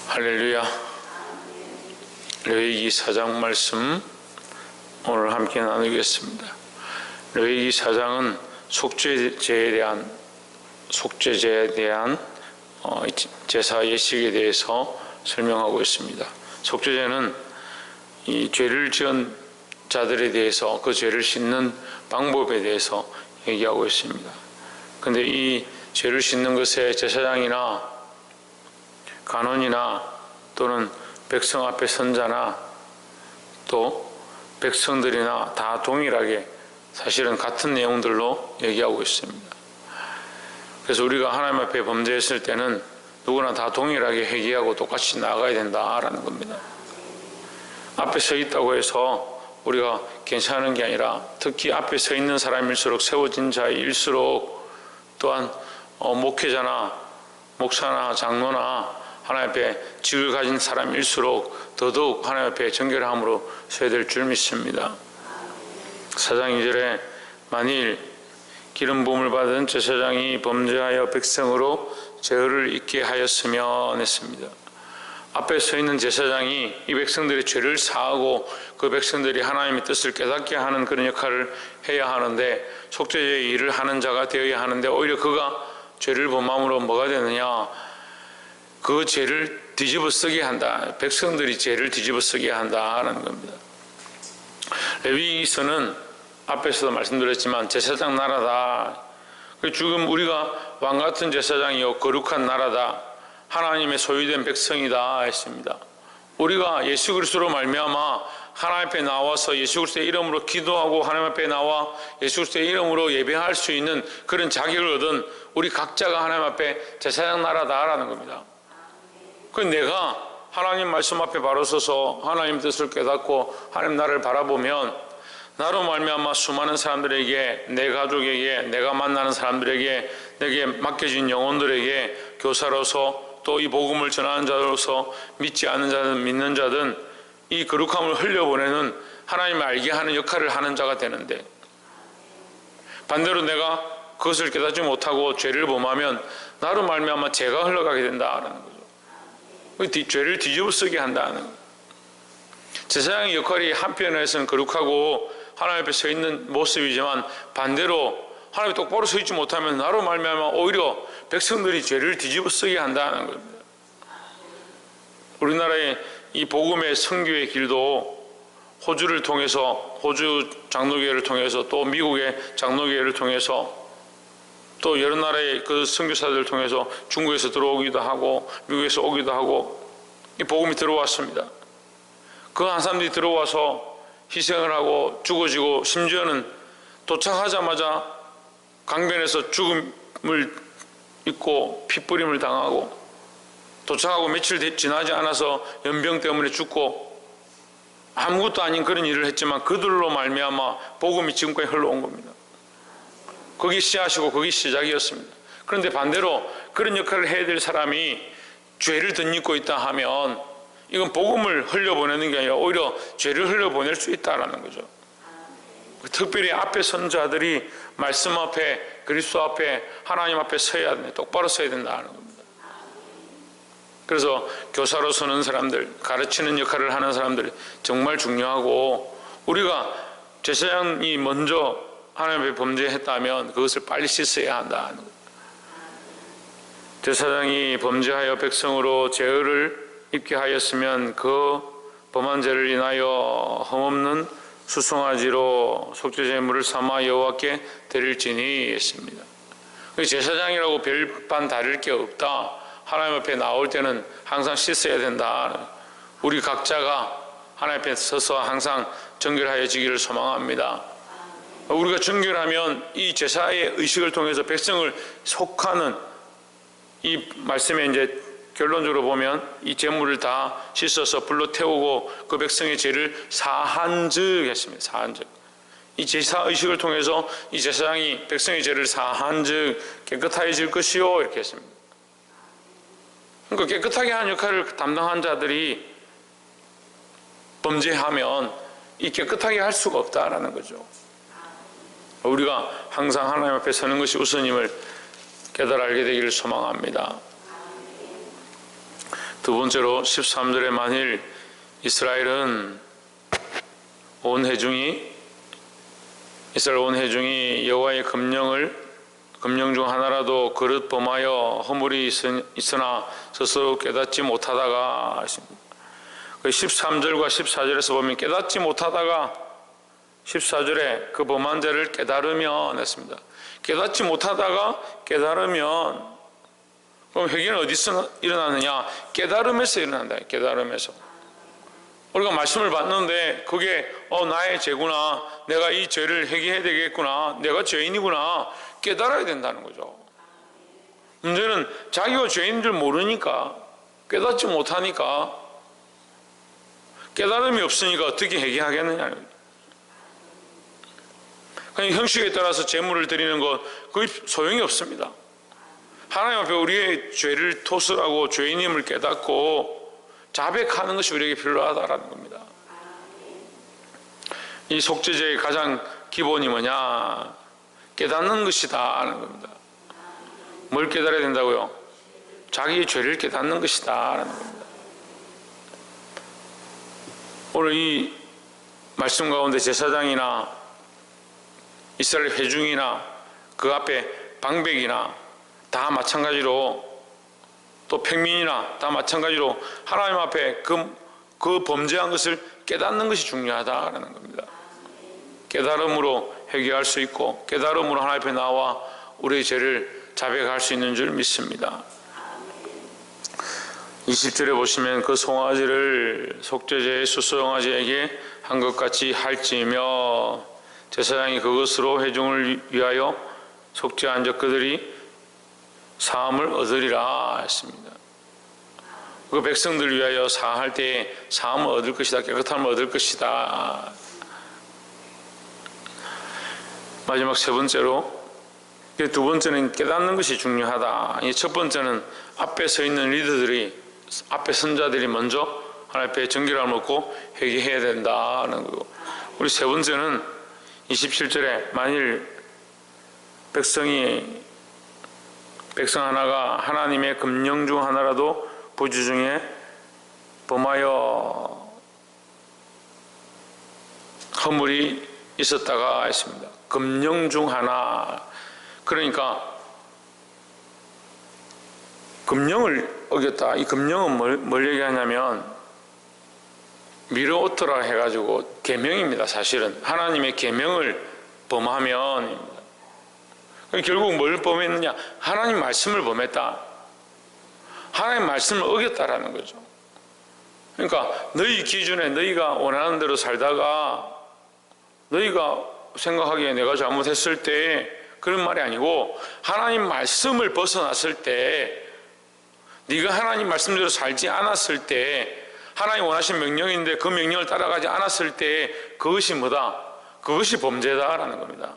할렐루야. 레위기 4장 말씀 오늘 함께 나누겠습니다. 레위기 4장은 속죄제에 대한 제사 예식에 대해서 설명하고 있습니다. 속죄제는 이 죄를 지은 자들에 대해서 그 죄를 씻는 방법에 대해서 얘기하고 있습니다. 그런데 이 죄를 씻는 것에 제사장이나 간원이나 또는 백성 앞에 선자나 또 백성들이나 다 동일하게 사실은 같은 내용들로 얘기하고 있습니다. 그래서 우리가 하나님 앞에 범죄했을 때는 누구나 다 동일하게 회개하고 똑같이 나아가야 된다라는 겁니다. 앞에 서 있다고 해서 우리가 괜찮은 게 아니라 특히 앞에 서 있는 사람일수록 세워진 자일수록 또한 목회자나 목사나 장로나 하나님 앞에 직을 가진 사람일수록 더더욱 하나님 앞에 정결함으로 서야 될 줄 믿습니다. 4장 2절에 만일 기름 부음을 받은 제사장이 범죄하여 백성으로 죄를 잊게 하였으면 했습니다. 앞에 서 있는 제사장이 이 백성들의 죄를 사하고 그 백성들이 하나님의 뜻을 깨닫게 하는 그런 역할을 해야 하는데 속죄제의 일을 하는 자가 되어야 하는데 오히려 그가 죄를 범함으로 뭐가 되느냐? 그 죄를 뒤집어 쓰게 한다. 백성들이 죄를 뒤집어 쓰게 한다는 겁니다. 레위기서는 앞에서도 말씀드렸지만 제사장 나라다. 지금 우리가 왕같은 제사장이요 거룩한 나라다. 하나님의 소유된 백성이다 했습니다. 우리가 예수 그리스도로 말미암아 하나님 앞에 나와서 예수 그리스도의 이름으로 기도하고 하나님 앞에 나와 예수 그리스도의 이름으로 예배할 수 있는 그런 자격을 얻은 우리 각자가 하나님 앞에 제사장 나라다라는 겁니다. 그 내가 하나님 말씀 앞에 바로 서서 하나님 뜻을 깨닫고 하나님 나를 바라보면 나로 말미암아 수많은 사람들에게 내 가족에게 내가 만나는 사람들에게 내게 맡겨진 영혼들에게 교사로서 또 이 복음을 전하는 자로서 믿지 않는 자든 믿는 자든 이 거룩함을 흘려보내는 하나님을 알게 하는 역할을 하는 자가 되는데 반대로 내가 그것을 깨닫지 못하고 죄를 범하면 나로 말미암아 죄가 흘러가게 된다라는 거죠. 죄를 뒤집어 쓰게 한다는 거예요. 제사장의 역할이 한편에서는 거룩하고 하나님 앞에 서 있는 모습이지만 반대로 하나님이 똑바로 서 있지 못하면 나로 말미암아 오히려 백성들이 죄를 뒤집어 쓰게 한다는 겁니다. 우리나라의 이 복음의 선교의 길도 호주를 통해서 호주 장로교회를 통해서 또 미국의 장로교회를 통해서 또 여러 나라의 그 선교사들을 통해서 중국에서 들어오기도 하고 미국에서 오기도 하고 이 복음이 들어왔습니다. 그 한 사람들이 들어와서 희생을 하고 죽어지고 심지어는 도착하자마자 강변에서 죽음을 입고 핏부림을 당하고 도착하고 며칠 지나지 않아서 연병 때문에 죽고 아무것도 아닌 그런 일을 했지만 그들로 말미암아 복음이 지금까지 흘러온 겁니다. 거기 씨앗이고 거기 시작이었습니다. 그런데 반대로 그런 역할을 해야 될 사람이 죄를 덧입고 있다 하면 이건 복음을 흘려보내는 게 아니라 오히려 죄를 흘려보낼 수 있다는 거죠. 특별히 앞에 선 자들이 말씀 앞에 그리스도 앞에 하나님 앞에 서야 돼. 똑바로 서야 된다는 겁니다. 그래서 교사로 서는 사람들, 가르치는 역할을 하는 사람들이 정말 중요하고 우리가 제사장이 먼저 하나님 앞에 범죄했다면 그것을 빨리 씻어야 한다는 거예요. 제사장이 범죄하여 백성으로 죄를 입게 하였으면 그 범한 죄를 인하여 흠없는 수송아지로 속죄제물을 삼아 여호와께 드릴지니 했습니다. 제사장이라고 별반 다를 게 없다. 하나님 앞에 나올 때는 항상 씻어야 된다. 우리 각자가 하나님 앞에 서서 항상 정결하여지기를 소망합니다. 우리가 정결하면 이 제사의 의식을 통해서 백성을 속하는 이 말씀에 이제 결론적으로 보면 이 제물을 다 씻어서 불로 태우고 그 백성의 죄를 사한즉 했습니다. 사한즉. 이 제사 의식을 통해서 이 제사장이 백성의 죄를 사한즉 깨끗해질 것이요 이렇게 했습니다. 그러니까 깨끗하게 하는 역할을 담당한 자들이 범죄하면 이 깨끗하게 할 수가 없다라는 거죠. 우리가 항상 하나님 앞에 서는 것이 우선임을 깨달아 알게 되기를 소망합니다. 두 번째로 13절에 만일 이스라엘 온 회중이 여호와의 금령 중 하나라도 그릇 범하여 허물이 있으나 스스로 깨닫지 못하다가 했습니다. 13절과 14절에서 보면 깨닫지 못하다가 14절에 그 범한 죄를 깨달으면 했습니다. 깨닫지 못하다가 깨달으면, 그럼 회개는 어디서 일어나느냐? 깨달음에서 일어난다. 깨달음에서. 우리가 말씀을 받는데 그게 나의 죄구나, 내가 이 죄를 회개해야 되겠구나, 내가 죄인이구나 깨달아야 된다는 거죠. 문제는 자기가 죄인 줄 모르니까, 깨닫지 못하니까, 깨달음이 없으니까 어떻게 회개하겠느냐는 거죠. 그냥 형식에 따라서 제물을 드리는 것 거의 소용이 없습니다. 하나님 앞에 우리의 죄를 토설하고 죄인임을 깨닫고 자백하는 것이 우리에게 필요하다라는 겁니다. 이 속죄제의 가장 기본이 뭐냐? 깨닫는 것이다 하는 겁니다. 뭘 깨달아야 된다고요? 자기의 죄를 깨닫는 것이다 라는 겁니다. 오늘 이 말씀 가운데 제사장이나 이스라엘 회중이나 그 앞에 방백이나 다 마찬가지로, 또 평민이나 다 마찬가지로 하나님 앞에 그 범죄한 것을 깨닫는 것이 중요하다라는 겁니다. 깨달음으로 회개할 수 있고 깨달음으로 하나님 앞에 나와 우리의 죄를 자백할 수 있는 줄 믿습니다. 20절에 보시면 그 송아지를 속죄제의 수송아지에게 한 것 같이 할지며 제사장이 그것으로 회중을 위하여 속죄한 적 그들이 사함을 얻으리라 했습니다. 그 백성들 위하여 사할 때에 사함을 얻을 것이다, 깨끗함을 얻을 것이다. 마지막 세 번째로, 두 번째는 깨닫는 것이 중요하다. 첫 번째는 앞에 서 있는 리더들이, 앞에 선자들이 먼저 하나님 앞에 정결함을 얻고 회개해야 된다는 거고, 우리 세 번째는 27절에 만일 백성 하나가 하나님의 금령 중 하나라도 부주 중에 범하여 허물이 있었다가 했습니다. 금령 중 하나. 그러니까 금령을 어겼다. 이 금령은 뭘 얘기하냐면 미르오토라 해가지고 계명입니다. 사실은 하나님의 계명을 범하면, 결국 뭘 범했느냐? 하나님 말씀을 범했다. 하나님 말씀을 어겼다라는 거죠. 그러니까 너희 기준에 너희가 원하는 대로 살다가 너희가 생각하기에 내가 잘못했을 때 그런 말이 아니고, 하나님 말씀을 벗어났을 때, 네가 하나님 말씀대로 살지 않았을 때, 하나님 원하신 명령인데 그 명령을 따라가지 않았을 때 그것이 뭐다? 그것이 범죄다라는 겁니다.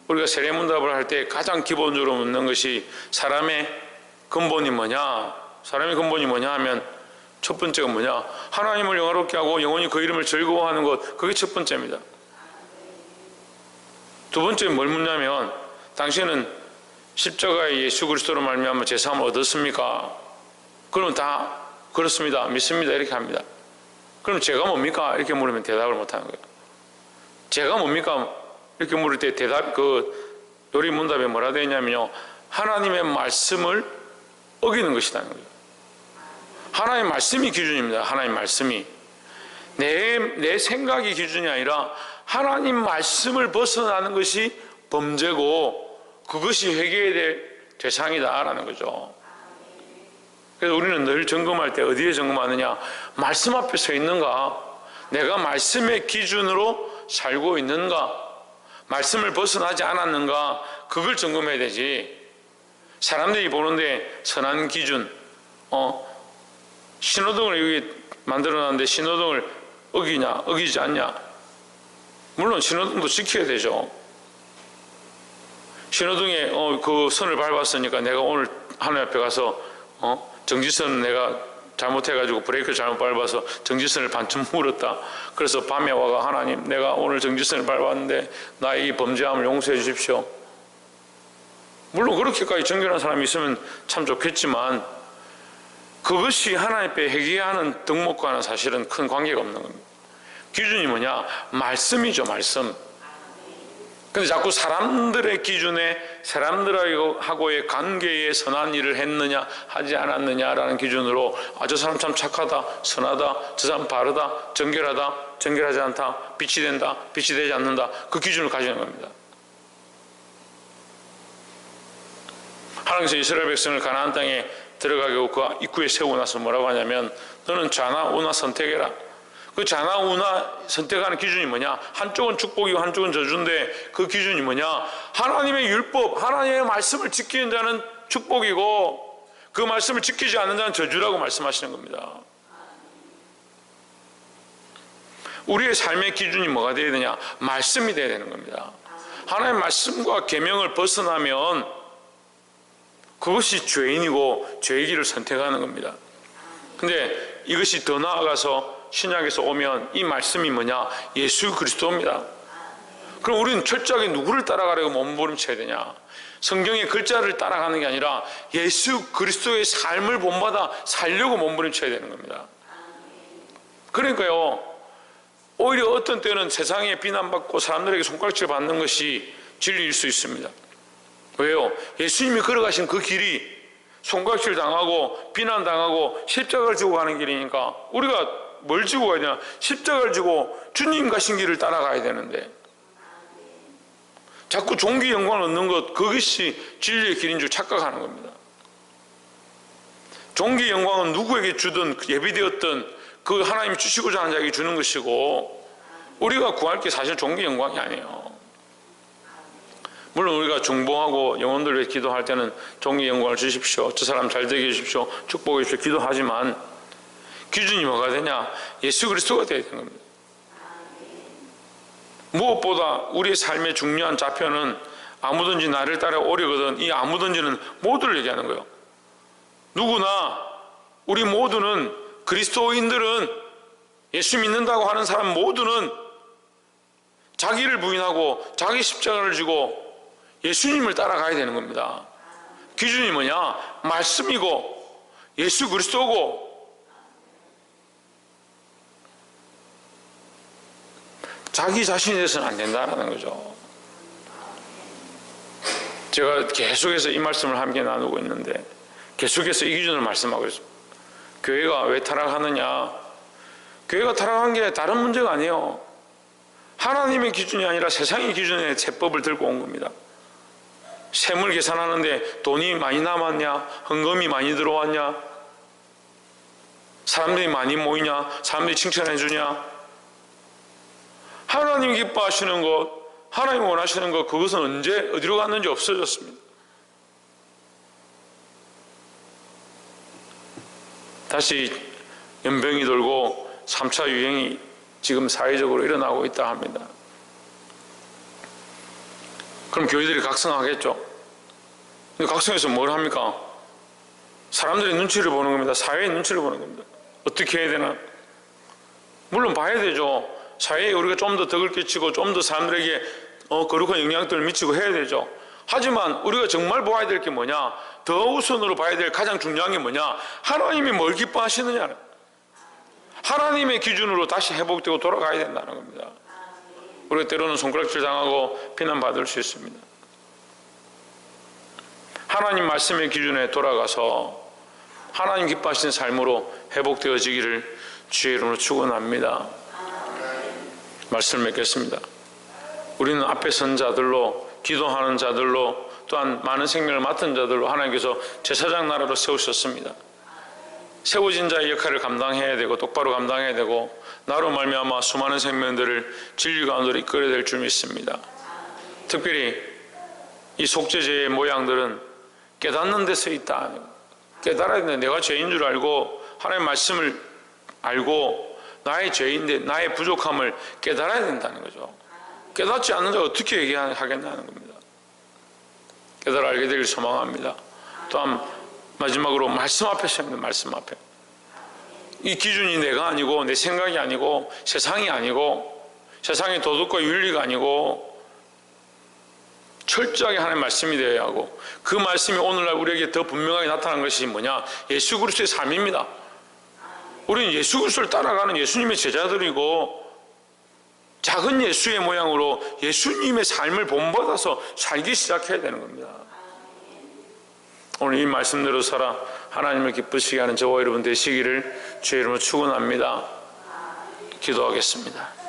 우리가 세례문답을 할 때 가장 기본적으로 묻는 것이 사람의 근본이 뭐냐? 사람의 근본이 뭐냐 하면 첫 번째가 뭐냐? 하나님을 영화롭게 하고 영원히 그 이름을 즐거워하는 것, 그게 첫 번째입니다. 두 번째는 뭘 묻냐면, 당신은 십자가의 예수 그리스도로 말미암아 제사함을 얻었습니까? 그러면 다 그렇습니다, 믿습니다 이렇게 합니다. 그럼 죄가 뭡니까? 이렇게 물으면 대답을 못하는 거예요. 죄가 뭡니까? 이렇게 물을 때 요리 문답에 뭐라 되어 있냐면요, 하나님의 말씀을 어기는 것이라는 거예요. 하나님의 말씀이 기준입니다. 하나님 말씀이 내 생각이 기준이 아니라 하나님 말씀을 벗어나는 것이 범죄고 그것이 회개해야 될 대상이다라는 거죠. 그래서 우리는 늘 점검할 때 어디에 점검하느냐? 말씀 앞에 서 있는가? 내가 말씀의 기준으로 살고 있는가? 말씀을 벗어나지 않았는가? 그걸 점검해야 되지. 사람들이 보는데 선한 기준, 신호등을 여기 만들어놨는데 신호등을 어기냐 어기지 않냐? 물론 신호등도 지켜야 되죠. 신호등에 그 선을 밟았으니까 내가 오늘 하나님 앞에 가서 정지선은 내가 잘못해가지고 브레이크를 잘못 밟아서 정지선을 반쯤 물었다. 그래서 밤에 와가 하나님, 내가 오늘 정지선을 밟았는데 나의 이 범죄함을 용서해 주십시오. 물론 그렇게까지 정결한 사람이 있으면 참 좋겠지만, 그것이 하나님 앞에 회개하는 덕목과는 사실은 큰 관계가 없는 겁니다. 기준이 뭐냐? 말씀이죠, 말씀. 근데 자꾸 사람들의 기준에 사람들하고의 관계에 선한 일을 했느냐 하지 않았느냐라는 기준으로 저 사람 참 착하다, 선하다, 저 사람 바르다, 정결하다, 정결하지 않다, 빛이 된다, 빛이 되지 않는다, 그 기준을 가지는 겁니다. 하나님께서 이스라엘 백성을 가나안 땅에 들어가게 하고 그 입구에 세우고 나서 뭐라고 하냐면 너는 좌나 우나 선택해라. 그 좌나 우나 선택하는 기준이 뭐냐? 한쪽은 축복이고 한쪽은 저주인데 그 기준이 뭐냐? 하나님의 율법, 하나님의 말씀을 지키는 자는 축복이고 그 말씀을 지키지 않는 자는 저주라고 말씀하시는 겁니다. 우리의 삶의 기준이 뭐가 되어야 되냐? 말씀이 되어야 되는 겁니다. 하나님의 말씀과 계명을 벗어나면 그것이 죄인이고 죄의 길을 선택하는 겁니다. 근데 이것이 더 나아가서 신약에서 오면 이 말씀이 뭐냐? 예수 그리스도입니다. 그럼 우리는 철저하게 누구를 따라가려고 몸부림쳐야 되냐? 성경의 글자를 따라가는 게 아니라 예수 그리스도의 삶을 본받아 살려고 몸부림쳐야 되는 겁니다. 그러니까요, 오히려 어떤 때는 세상에 비난받고 사람들에게 손가락질 받는 것이 진리일 수 있습니다. 왜요? 예수님이 걸어가신 그 길이 손가락질 당하고 비난당하고 십자가를 지고 가는 길이니까 우리가 뭘 지고 가야 되냐? 십자가를 지고 주님 가신 길을 따라가야 되는데 자꾸 종기 영광을 얻는 것, 그것이 진리의 길인 줄 착각하는 겁니다. 종기 영광은 누구에게 주든 예비되었든 그 하나님이 주시고자 하는 자에게 주는 것이고 우리가 구할 게 사실 종기 영광이 아니에요. 물론 우리가 중보하고 영혼들 위해 기도할 때는 종기 영광을 주십시오, 저 사람 잘 되게 해주십시오, 축복해 주십시오 기도하지만 기준이 뭐가 되냐? 예수 그리스도가 되어야 되는 겁니다. 무엇보다 우리의 삶의 중요한 좌표는 아무든지 나를 따라 오려거든, 이 아무든지는 모두를 얘기하는 거예요. 누구나 우리 모두는, 그리스도인들은, 예수 믿는다고 하는 사람 모두는 자기를 부인하고 자기 십자가를 지고 예수님을 따라가야 되는 겁니다. 기준이 뭐냐? 말씀이고 예수 그리스도고 자기 자신에 대해서는 안 된다는 거죠. 제가 계속해서 이 말씀을 함께 나누고 있는데 계속해서 이 기준을 말씀하고 있습니다. 교회가 왜 타락하느냐? 교회가 타락한 게 다른 문제가 아니에요. 하나님의 기준이 아니라 세상의 기준의 제법을 들고 온 겁니다. 세물 계산하는데 돈이 많이 남았냐? 헌금이 많이 들어왔냐? 사람들이 많이 모이냐? 사람들이 칭찬해 주냐? 하나님이 기뻐하시는 것, 하나님이 원하시는 것, 그것은 언제 어디로 갔는지 없어졌습니다. 다시 연병이 돌고 3차 유행이 지금 사회적으로 일어나고 있다 합니다. 그럼 교회들이 각성하겠죠. 근데 각성해서 뭘 합니까? 사람들의 눈치를 보는 겁니다. 사회의 눈치를 보는 겁니다. 어떻게 해야 되나? 물론 봐야 되죠. 사회에 우리가 좀 더 덕을 끼치고 좀 더 사람들에게 거룩한 영향들을 미치고 해야 되죠. 하지만 우리가 정말 봐야 될 게 뭐냐? 더 우선으로 봐야 될 가장 중요한 게 뭐냐? 하나님이 뭘 기뻐하시느냐? 하나님의 기준으로 다시 회복되고 돌아가야 된다는 겁니다. 우리가 때로는 손가락질 당하고 비난받을 수 있습니다. 하나님 말씀의 기준에 돌아가서 하나님 기뻐하시는 삶으로 회복되어지기를 주의 이름으로 축원합니다. 말씀을 맺겠습니다. 우리는 앞에 선 자들로, 기도하는 자들로, 또한 많은 생명을 맡은 자들로 하나님께서 제사장 나라로 세우셨습니다. 세워진 자의 역할을 감당해야 되고 똑바로 감당해야 되고 나로 말미암아 수많은 생명들을 진리 가운데로 이끌어야 될 줄 믿습니다. 특별히 이 속죄제의 모양들은 깨닫는 데서 있다. 깨달아야 되는데 내가 죄인 줄 알고 하나님의 말씀을 알고 나의 죄인데 나의 부족함을 깨달아야 된다는 거죠. 깨닫지 않는 자가 어떻게 얘기하겠냐는 겁니다. 깨달아 알게 되길 소망합니다. 또한 마지막으로 말씀 앞에 섭니다. 말씀 앞에. 이 기준이 내가 아니고 내 생각이 아니고 세상이 아니고 세상의 도덕과 윤리가 아니고 철저하게 하나님의 말씀이 되어야 하고, 그 말씀이 오늘날 우리에게 더 분명하게 나타난 것이 뭐냐? 예수 그리스도의 삶입니다. 우리는 예수 그리스도를 따라가는 예수님의 제자들이고, 작은 예수의 모양으로 예수님의 삶을 본받아서 살기 시작해야 되는 겁니다. 오늘 이 말씀대로 살아 하나님을 기쁘시게 하는 저와 여러분 되시기를 주의 이름으로 축원합니다. 기도하겠습니다.